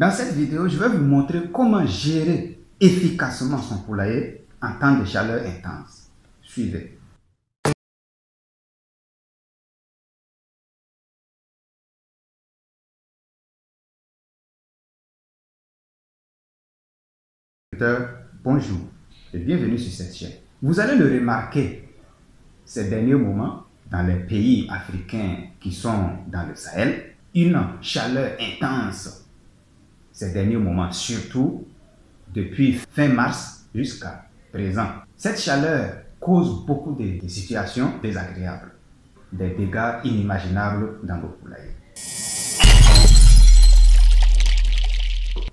Dans cette vidéo, je vais vous montrer comment gérer efficacement son poulailler en temps de chaleur intense. Suivez. Bonjour et bienvenue sur cette chaîne. Vous allez le remarquer ces derniers moments dans les pays africains qui sont dans le Sahel, une chaleur intense ces derniers moments, surtout depuis fin mars jusqu'à présent. Cette chaleur cause beaucoup de situations désagréables, des dégâts inimaginables dans vos poulaillers.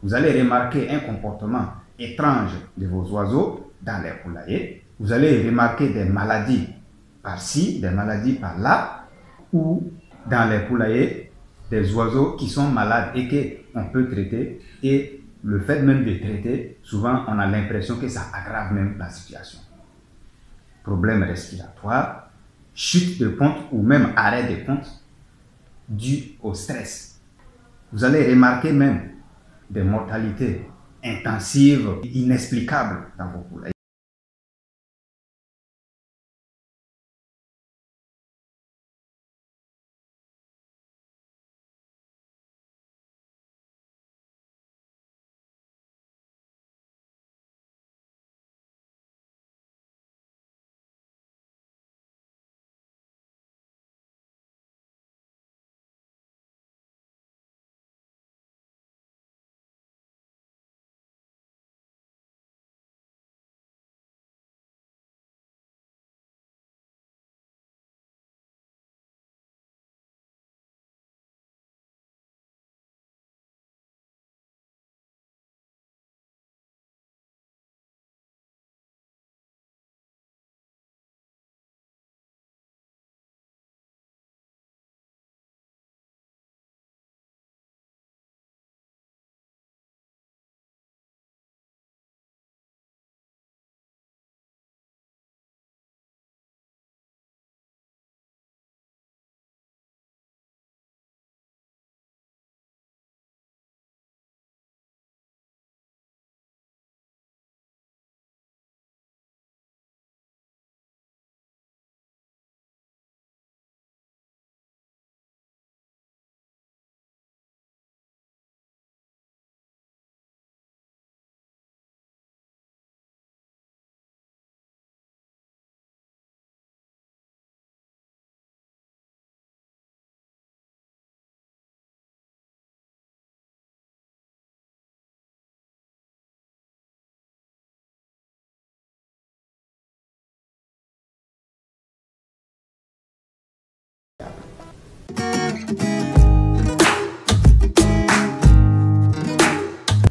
Vous allez remarquer un comportement étrange de vos oiseaux dans les poulaillers. Vous allez remarquer des maladies par-ci, des maladies par-là, ou dans les poulaillers, des oiseaux qui sont malades et qu'on peut traiter. Et le fait même de traiter, souvent on a l'impression que ça aggrave même la situation. Problèmes respiratoires, chute de ponte ou même arrêt de ponte dû au stress. Vous allez remarquer même des mortalités intensives, inexplicables dans vos poulaillers.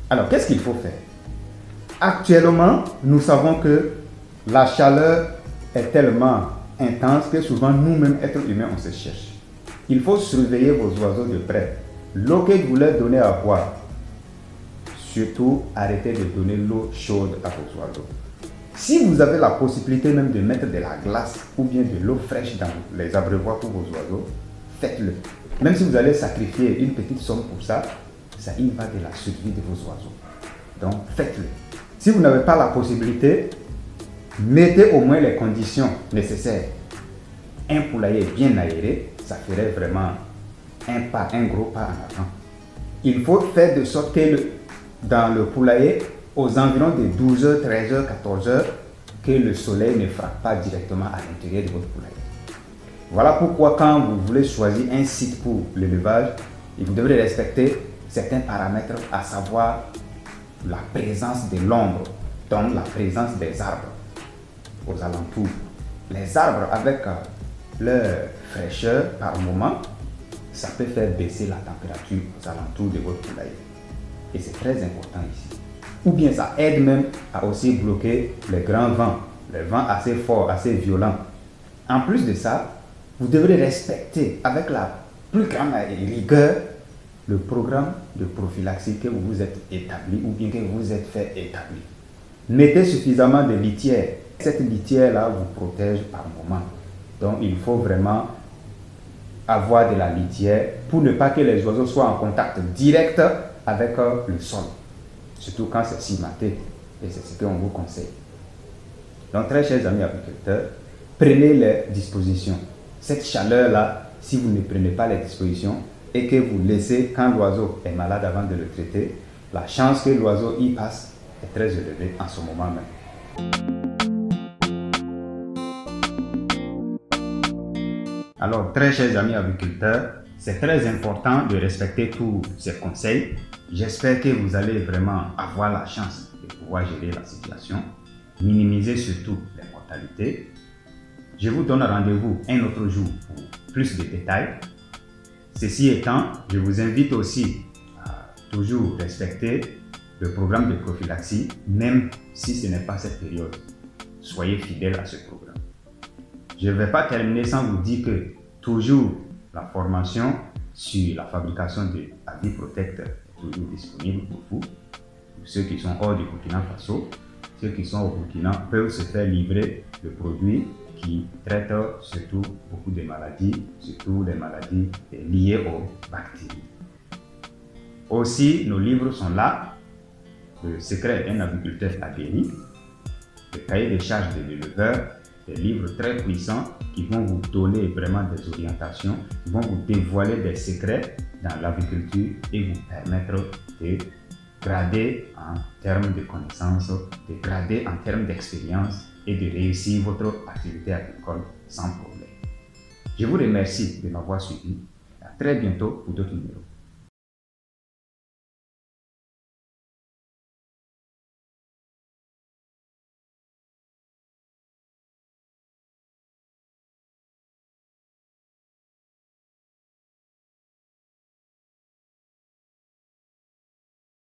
Alors, qu'est-ce qu'il faut faire? Actuellement, nous savons que la chaleur est tellement intense que souvent nous-mêmes, êtres humains, on se cherche. Il faut surveiller vos oiseaux de près. L'eau que vous leur donnez à boire, surtout arrêtez de donner l'eau chaude à vos oiseaux. Si vous avez la possibilité même de mettre de la glace ou bien de l'eau fraîche dans les abreuvoirs pour vos oiseaux, faites-le. Même si vous allez sacrifier une petite somme pour ça, ça y va de la survie de vos oiseaux. Donc, faites-le. Si vous n'avez pas la possibilité, mettez au moins les conditions nécessaires. Un poulailler bien aéré, ça ferait vraiment un gros pas en avant. Il faut faire de sorte que dans le poulailler, aux environs de 12h, 13h, 14h, que le soleil ne frappe pas directement à l'intérieur de votre poulailler. Voilà pourquoi quand vous voulez choisir un site pour l'élevage, vous devrez respecter certains paramètres, à savoir la présence de l'ombre, donc la présence des arbres aux alentours. Les arbres avec leur fraîcheur par moment, ça peut faire baisser la température aux alentours de votre poulailler. Et c'est très important ici. Ou bien ça aide même à aussi bloquer les grands vents, les vents assez forts, assez violents. En plus de ça, vous devrez respecter avec la plus grande rigueur le programme de prophylaxie que vous vous êtes établi ou bien que vous vous êtes fait établir. Mettez suffisamment de litière. Cette litière-là vous protège par moment. Donc il faut vraiment avoir de la litière pour ne pas que les oiseaux soient en contact direct avec le sol, surtout quand c'est cimenté, et c'est ce qu'on vous conseille. Donc, très chers amis agriculteurs, prenez les dispositions. Cette chaleur-là, si vous ne prenez pas les dispositions et que vous laissez quand l'oiseau est malade avant de le traiter, la chance que l'oiseau y passe est très élevée en ce moment même. Alors, très chers amis agriculteurs, c'est très important de respecter tous ces conseils. J'espère que vous allez vraiment avoir la chance de pouvoir gérer la situation, minimiser surtout les mortalités. Je vous donne rendez-vous un autre jour pour plus de détails. Ceci étant, je vous invite aussi à toujours respecter le programme de prophylaxie, même si ce n'est pas cette période. Soyez fidèles à ce programme. Je ne vais pas terminer sans vous dire que toujours la formation sur la fabrication de Avis Protect est toujours disponible pour vous. Pour ceux qui sont hors du Burkina Faso, ceux qui sont au Burkina peuvent se faire livrer le produit qui traite surtout beaucoup de maladies, surtout les maladies liées aux bactéries. Aussi, nos livres sont là. Le secret d'un agriculteur aguerri, le cahier des charges de l'éleveur, des livres très puissants qui vont vous donner vraiment des orientations, qui vont vous dévoiler des secrets dans l'agriculture et vous permettre de grader en termes de connaissances, de grader en termes d'expérience et de réussir votre activité agricole sans problème. Je vous remercie de m'avoir suivi. À très bientôt pour d'autres numéros.